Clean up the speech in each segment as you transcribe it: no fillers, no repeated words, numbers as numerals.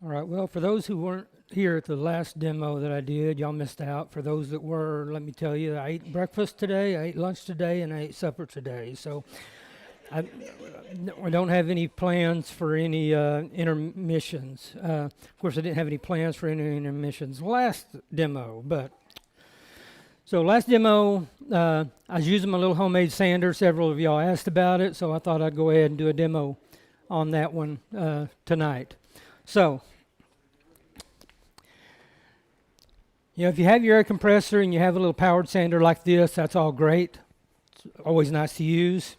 All right, well, for those who weren't here at the last demo that I did, y'all missed out. For those that were, let me tell you, I ate breakfast today, I ate lunch today, and I ate supper today. So I don't have any plans for any intermissions. Of course, I didn't have any plans for any intermissions last demo, but so last demo, I was using my little homemade sander. Several of y'all asked about it, so I thought I'd go ahead and do a demo on that one tonight. So, if you have your air compressor and you have a little powered sander like this, that's all great. It's always nice to use.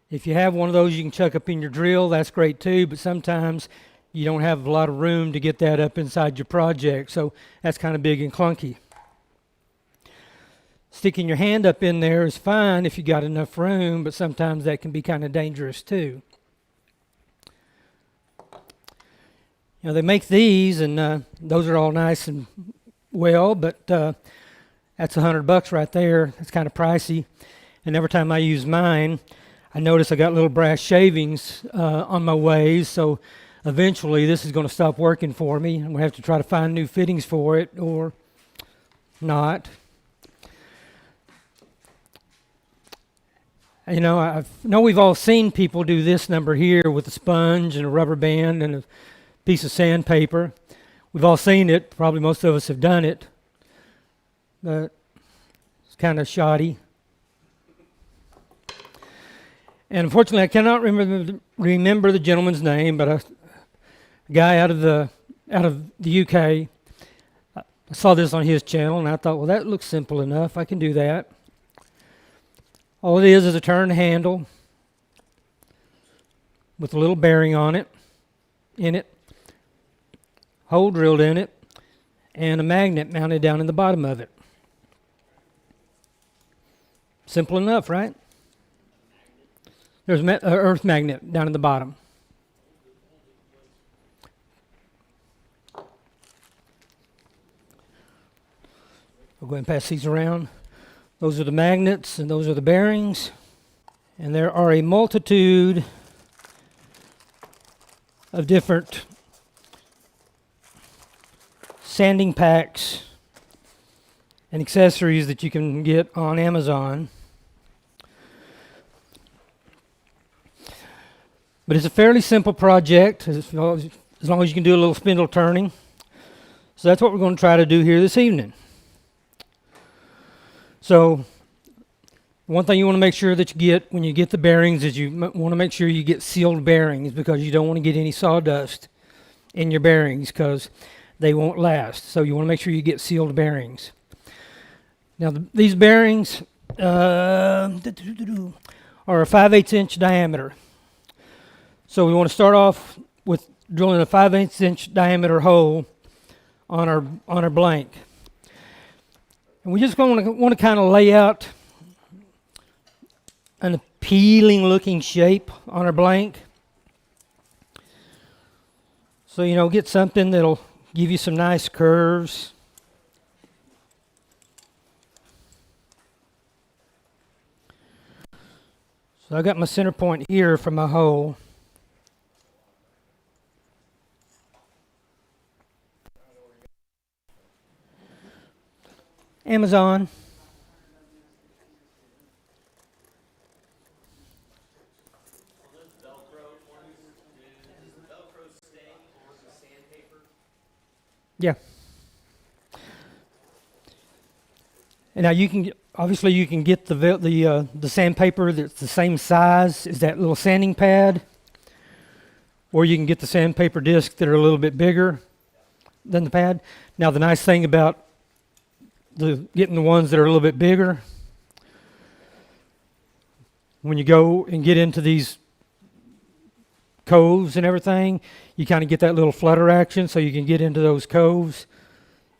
If you have one of those you can chuck up in your drill, that's great too, but sometimes you don't have a lot of room to get that up inside your project, so that's kind of big and clunky. Sticking your hand up in there is fine if you got enough room, but sometimes that can be kind of dangerous too. They make these, and those are all nice and well, but that's $100 right there. That's kind of pricey. And every time I use mine, I notice I got little brass shavings on my ways, so eventually this is going to stop working for me. I'm going to have to try to find new fittings for it, or not. I know we've all seen people do this number here with a sponge and a rubber band and a piece of sandpaper. We've all seen it. Probably most of us have done it. But it's kind of shoddy. And unfortunately, I cannot remember the gentleman's name, but a guy out of the UK. I saw this on his channel, and I thought, well, that looks simple enough. I can do that. All it is a turn handle with a little bearing in it, hole drilled in it, and a magnet mounted down in the bottom of it. Simple enough, right? There's an earth magnet down in the bottom. I'll go ahead and pass these around. Those are the magnets, and those are the bearings. And there are a multitude of different sanding packs and accessories that you can get on Amazon. But it's a fairly simple project, as long as you can do a little spindle turning. So that's what we're going to try to do here this evening. So one thing you want to make sure that you get when you get the bearings is you want to make sure you get sealed bearings, because you don't want to get any sawdust in your bearings, because they won't last. So you want to make sure you get sealed bearings. Now these bearings are a 5/8 inch diameter. So we want to start off with drilling a 5/8 inch diameter hole on our blank. And we just want to kind of lay out an appealing looking shape on our blank. So, get something that'll give you some nice curves. So I got my center point here for my hole. Amazon. Yeah. And now you can get the sandpaper that's the same size as that little sanding pad, or you can get the sandpaper discs that are a little bit bigger than the pad. Now the nice thing about getting the ones that are a little bit bigger, when you go and get into these coves and everything, you kind of get that little flutter action, so you can get into those coves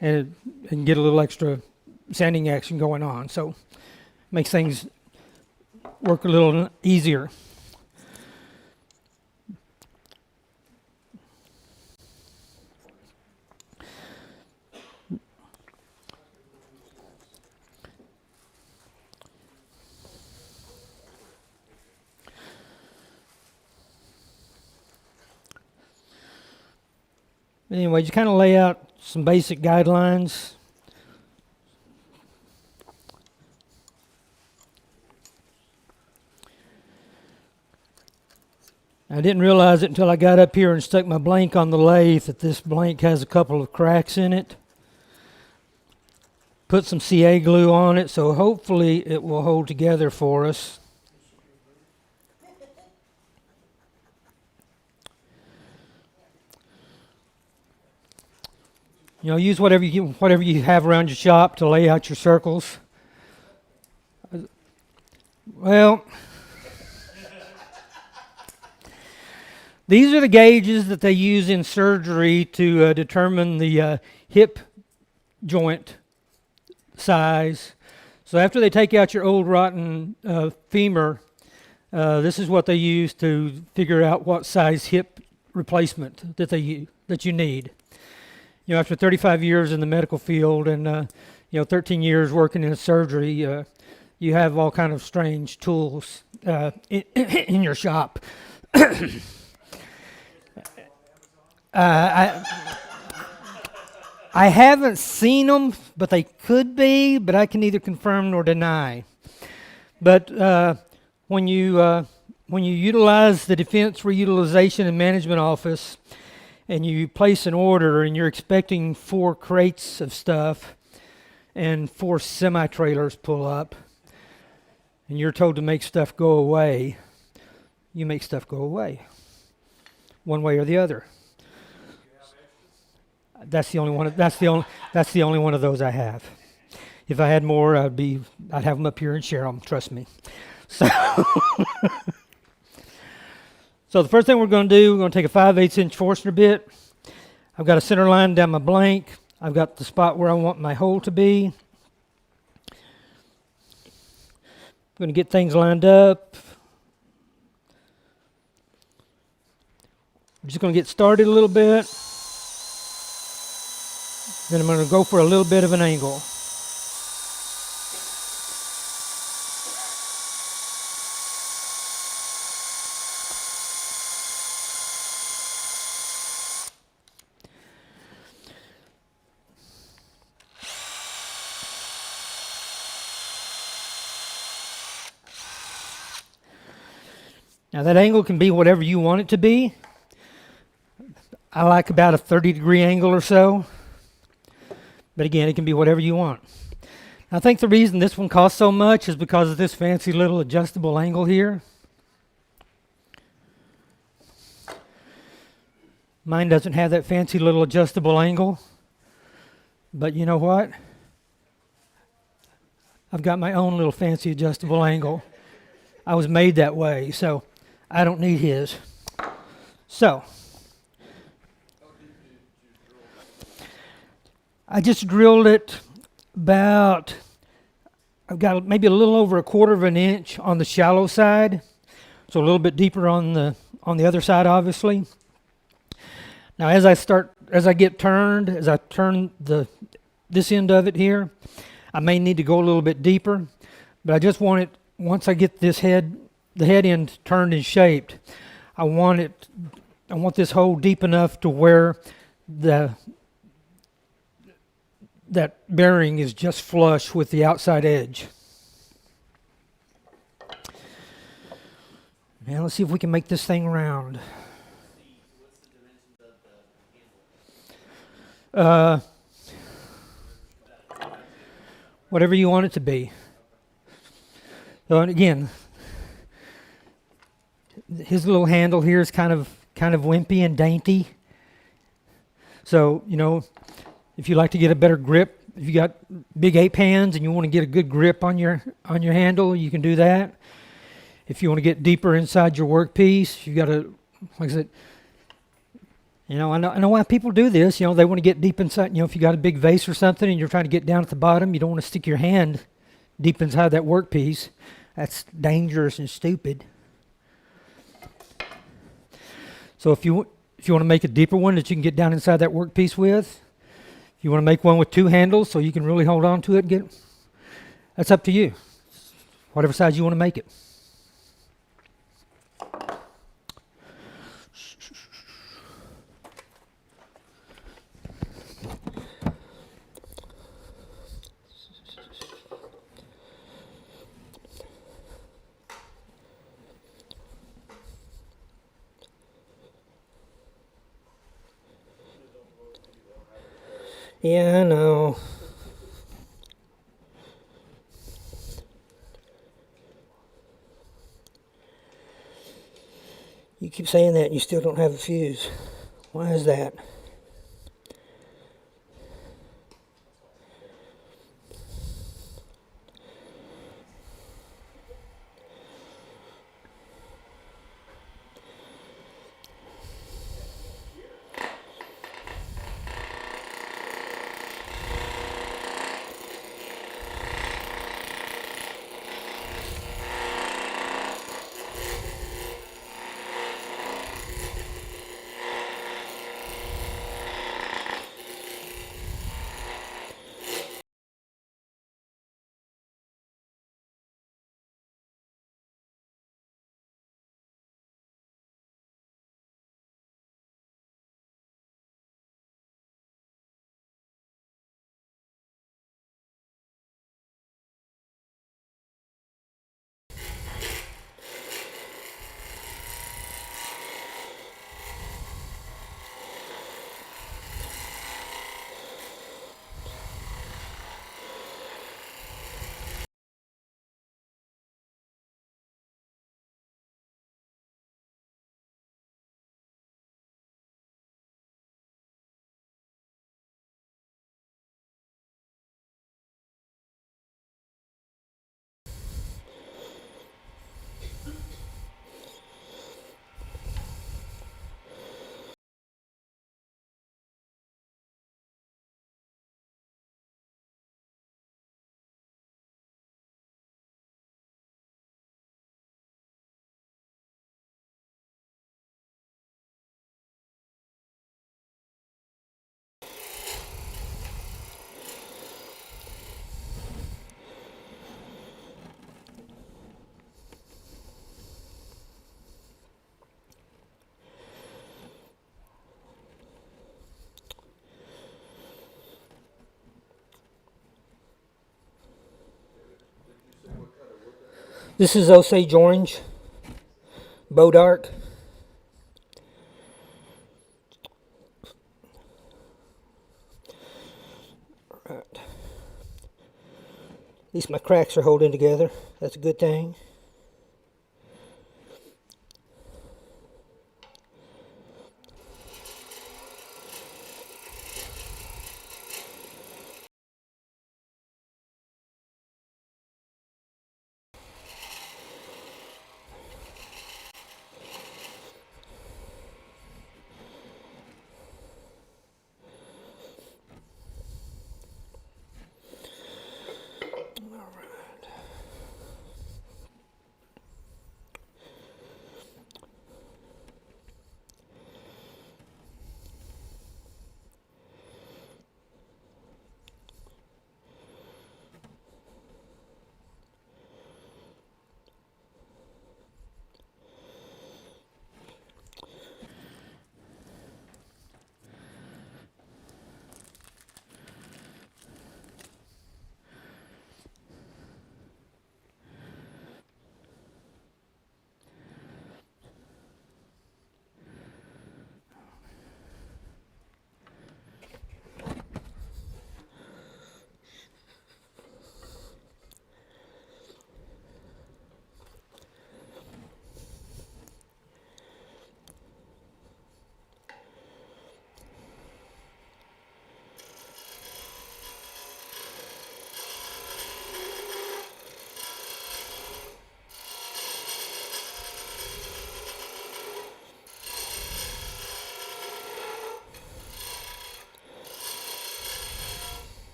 and get a little extra sanding action going on. So makes things work a little easier. Anyway, just kind of lay out some basic guidelines. I didn't realize it until I got up here and stuck my blank on the lathe that this blank has a couple of cracks in it. Put some CA glue on it, so hopefully it will hold together for us. You know, use whatever you have around your shop to lay out your circles. Well, these are the gauges that they use in surgery to determine the hip joint size. So after they take out your old rotten femur, this is what they use to figure out what size hip replacement that you need. You know, after 35 years in the medical field and 13 years working in surgery, you have all kind of strange tools in your shop. I haven't seen them, but they could be, but I can neither confirm nor deny. But when you utilize the Defense Reutilization and Management Office and you place an order and you're expecting 4 crates of stuff and 4 semi-trailers pull up and you're told to make stuff go away, you make stuff go away one way or the other. That's the only one. That's the only one of those I have. If I had more, I'd have them up here and share them. Trust me. So, so the first thing we're going to do, we're going to take a 5/8 inch Forstner bit. I've got a center line down my blank. I've got the spot where I want my hole to be. I'm going to get things lined up. I'm just going to get started a little bit. Then I'm going to go for a little bit of an angle. Now that angle can be whatever you want it to be. I like about a 30-degree angle or so. But again, it can be whatever you want. I think the reason this one costs so much is because of this fancy little adjustable angle here. Mine doesn't have that fancy little adjustable angle. But you know what? I've got my own little fancy adjustable angle. I was made that way, so I don't need his. So, I just drilled it about, I've got maybe a little over 1/4 of an inch on the shallow side, so a little bit deeper on the other side, obviously. Now, as I turn this end of it here, I may need to go a little bit deeper, but I just want it, once I get the head end turned and shaped, I want this hole deep enough to where that bearing is just flush with the outside edge. Now let's see if we can make this thing round. Whatever you want it to be. So, and again, his little handle here is kind of wimpy and dainty. So, you know, if you like to get a better grip, if you got big ape hands and you want to get a good grip on your handle, you can do that. If you want to get deeper inside your workpiece, you got to, like I said, you know, I know why people do this. You know, they want to get deep inside. You know, if you got a big vase or something and you're trying to get down at the bottom, you don't want to stick your hand deep inside that workpiece. That's dangerous and stupid. So if you want to make a deeper one that you can get down inside that workpiece with, if you want to make one with 2 handles so you can really hold on to it, that's up to you. Whatever size you want to make it. Yeah, I know. You keep saying that and you still don't have a fuse. Why is that? This is Osage Orange, Bow Dark. Right. At least my cracks are holding together. That's a good thing.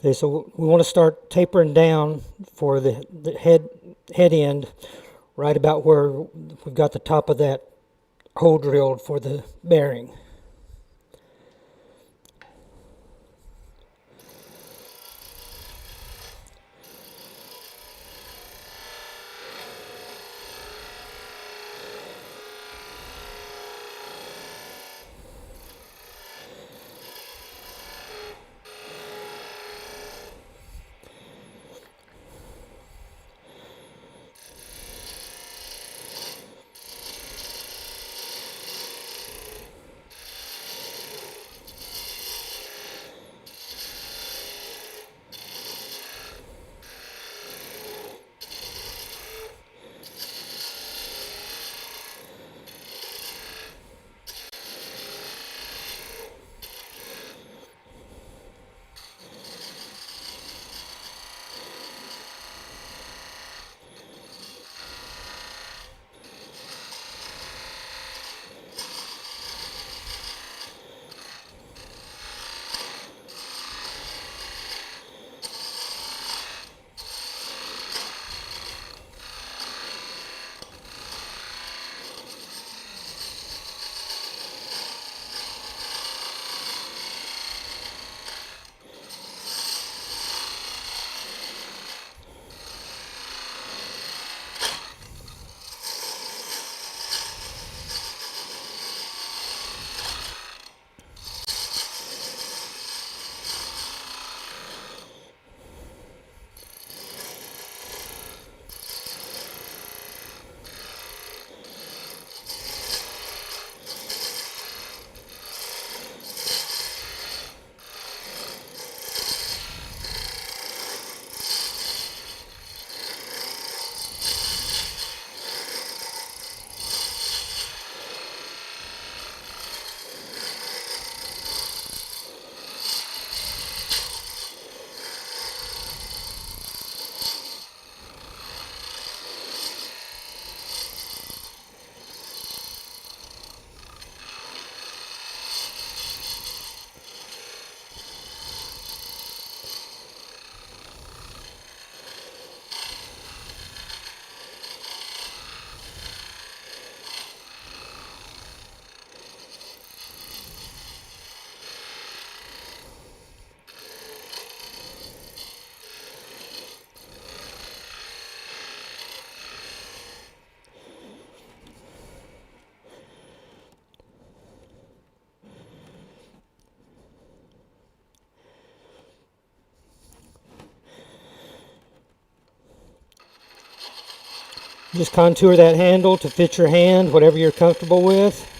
Okay, so we want to start tapering down for the head end, right about where we've got the top of that hole drilled for the bearing. Just contour that handle to fit your hand, whatever you're comfortable with.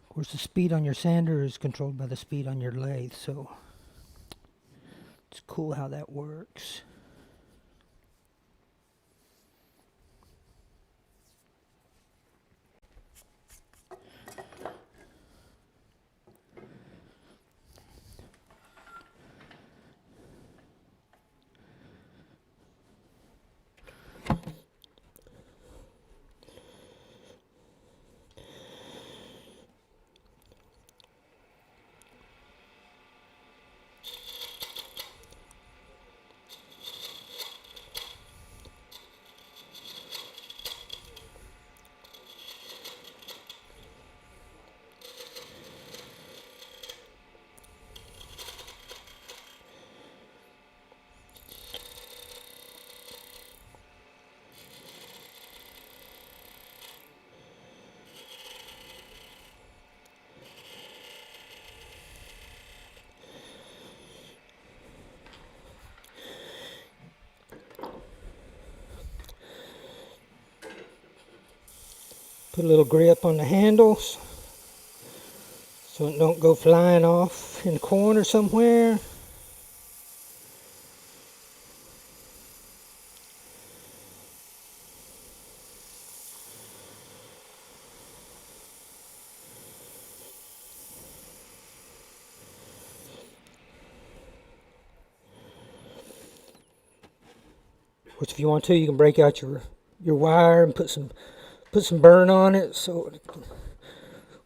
Of course, the speed on your sander is controlled by the speed on your lathe, so it's cool how that works. Put a little grip on the handles so it don't go flying off in the corner somewhere. Which, if you want to, you can break out your wire and put some burn on it. So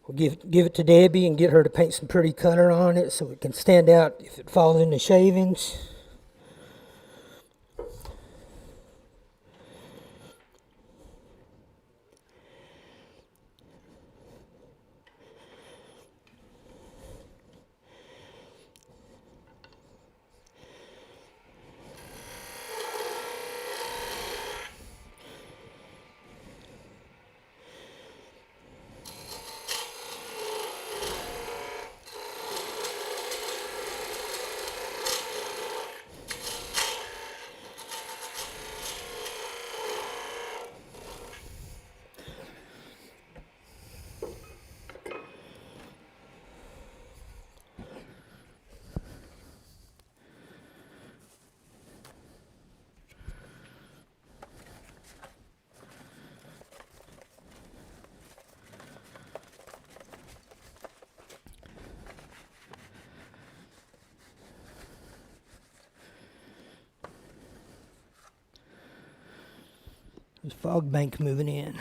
we'll give it to Debbie and get her to paint some pretty color on it so it can stand out if it falls in the shavings. There's fog bank moving in.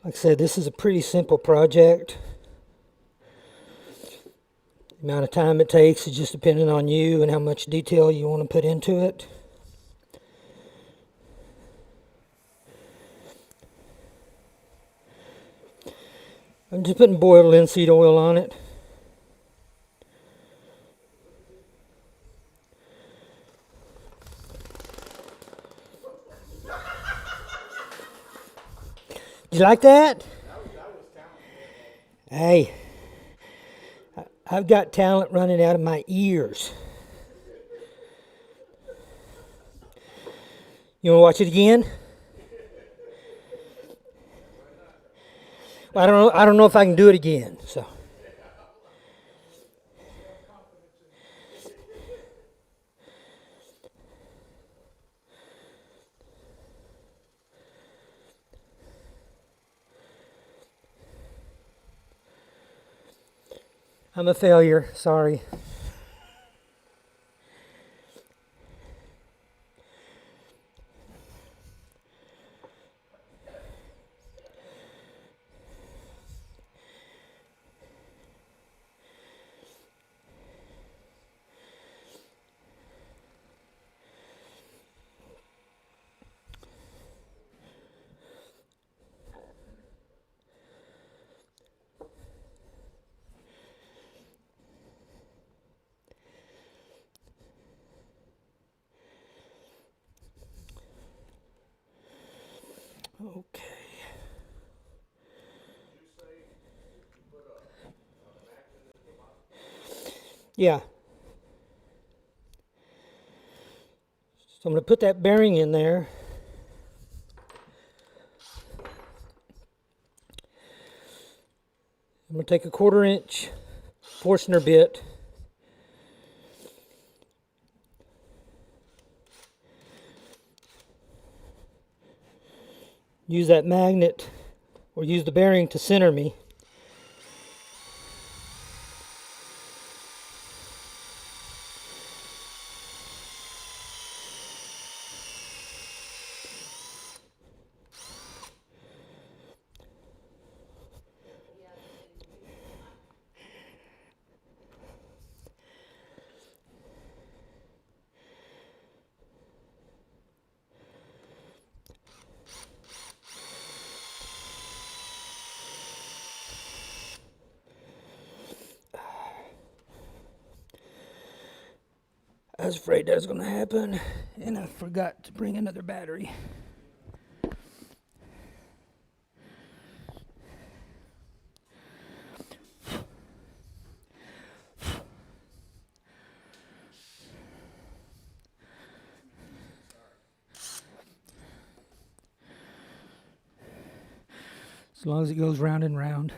Like I said, this is a pretty simple project. The amount of time it takes is just depending on you and how much detail you want to put into it. I'm just putting boiled linseed oil on it. You like that? Hey, I've got talent running out of my ears. You want to watch it again? Well, I don't know if I can do it again. So. I'm a failure. Sorry. Okay. Yeah. So I'm going to put that bearing in there. I'm going to take a 1/4 inch Forstner bit. Use that magnet or use the bearing to center me. I was afraid that was going to happen, and I forgot to bring another battery. As long as it goes round and round.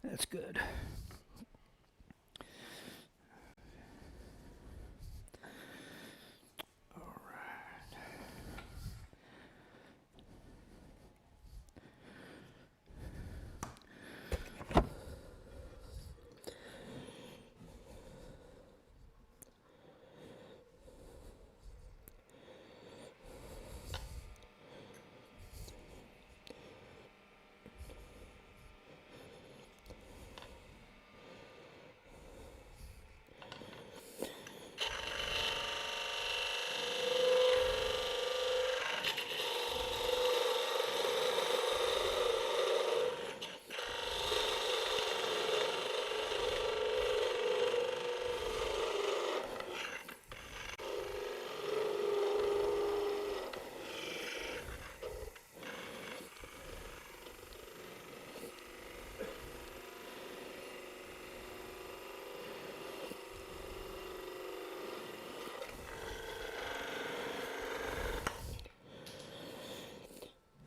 That's good.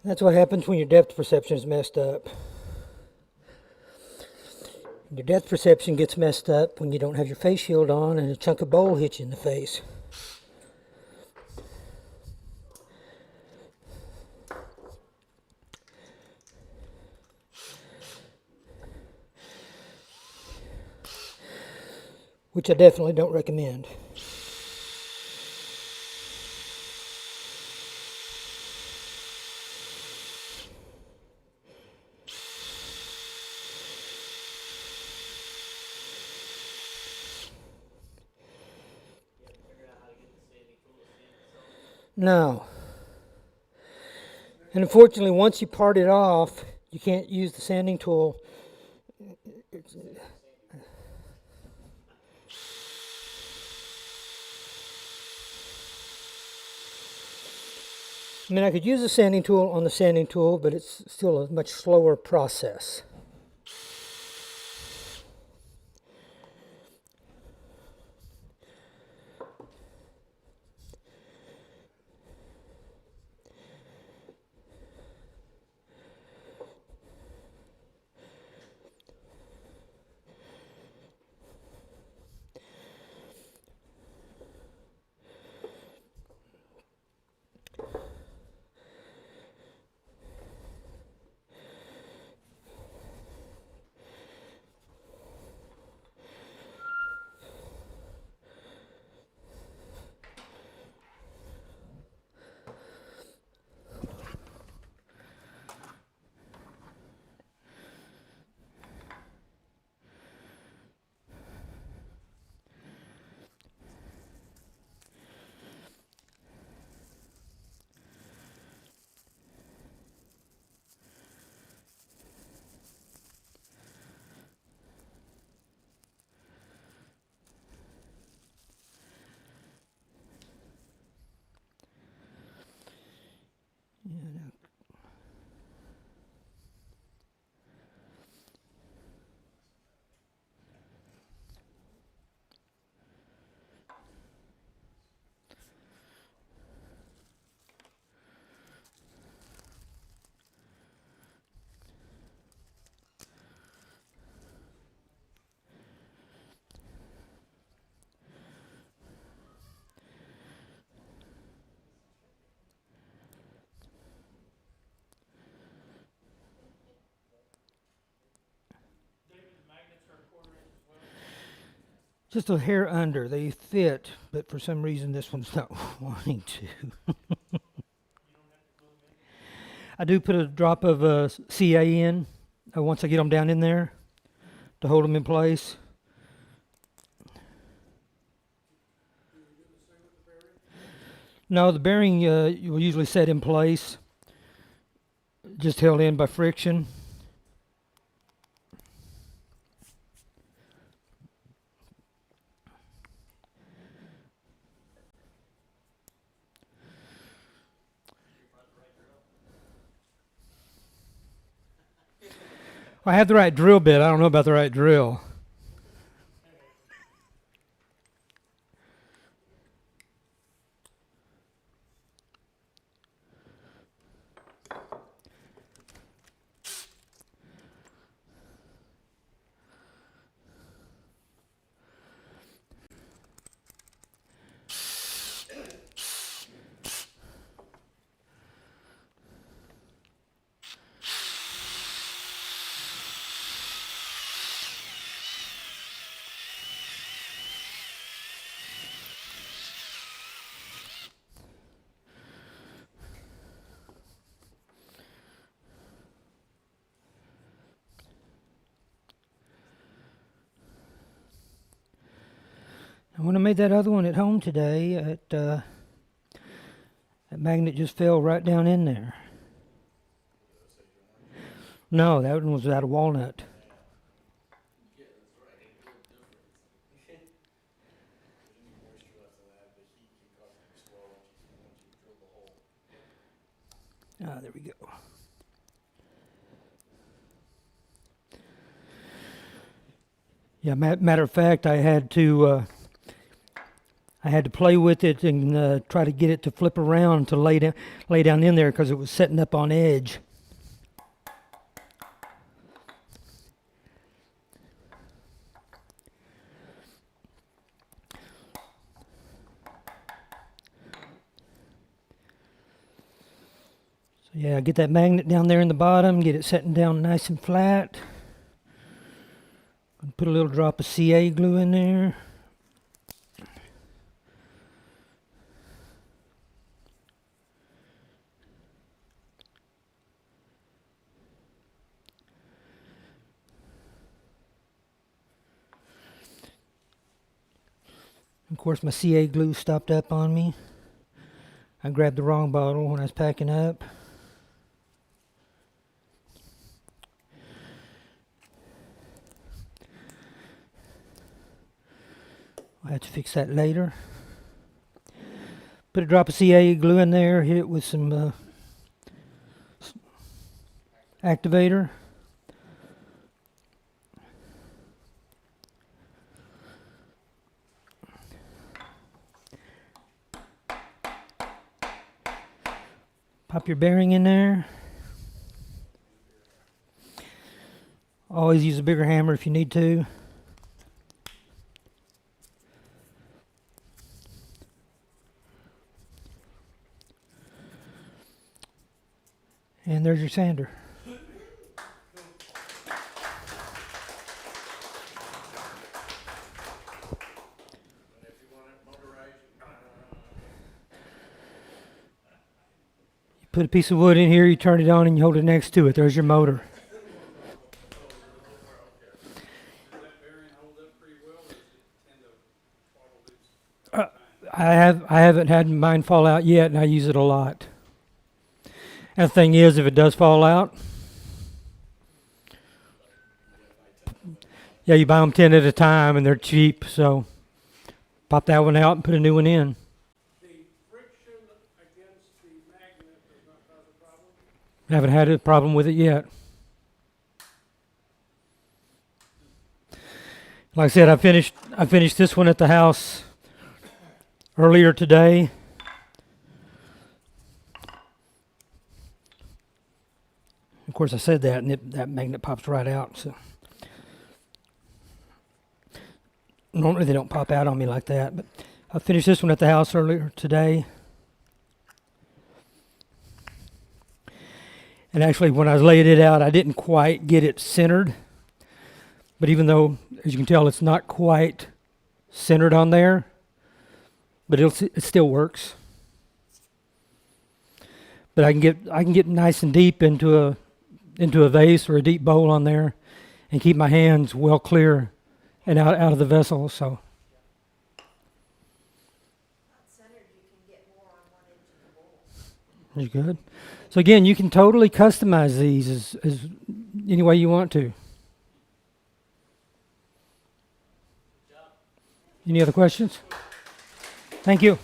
That's what happens when your depth perception is messed up. Your depth perception gets messed up when you don't have your face shield on and a chunk of bowl hits you in the face. Which I definitely don't recommend. No. And unfortunately, once you part it off, you can't use the sanding tool. I mean, I could use the sanding tool on the sanding tool, but it's still a much slower process. just a hair under. They fit, but for some reason this one's not wanting to. I do put a drop of CA in once I get them down in there to hold them in place. No, the bearing you will usually set in place, just held in by friction. I have the right drill bit. I don't know about the right drill. And when I made that other one at home today, that magnet just fell right down in there. No, that one was out of walnut. Ah, there we go. Yeah, matter of fact, I had to play with it and try to get it to flip around to lay down in there because it was setting up on edge. So yeah, get that magnet down there in the bottom, get it setting down nice and flat. Put a little drop of CA glue in there. Of course, my CA glue stopped up on me. I grabbed the wrong bottle when I was packing up. I'll have to fix that later. Put a drop of CA glue in there, hit it with some activator. Pop your bearing in there. Always use a bigger hammer if you need to. And there's your sander. You put a piece of wood in here, you turn it on, and you hold it next to it. There's your motor. I haven't had mine fall out yet, and I use it a lot. And the thing is, if it does fall out, yeah, you buy them 10 at a time, and they're cheap. So pop that one out and put a new one in. The friction against the magnet does not cause a problem? Haven't had a problem with it yet. Like I said, I finished this one at the house earlier today. Of course, I said that, and that magnet pops right out. So normally they don't pop out on me like that, but I finished this one at the house earlier today. And actually, when I laid it out, I didn't quite get it centered. But even though, as you can tell, it's not quite centered on there, but it still works. But I can get nice and deep into a vase or a deep bowl on there, and keep my hands well clear and out of the vessel. So Centered, you can get more on one edge of the bowl. you're good. So again, you can totally customize these as any way you want to. Any other questions? Thank you.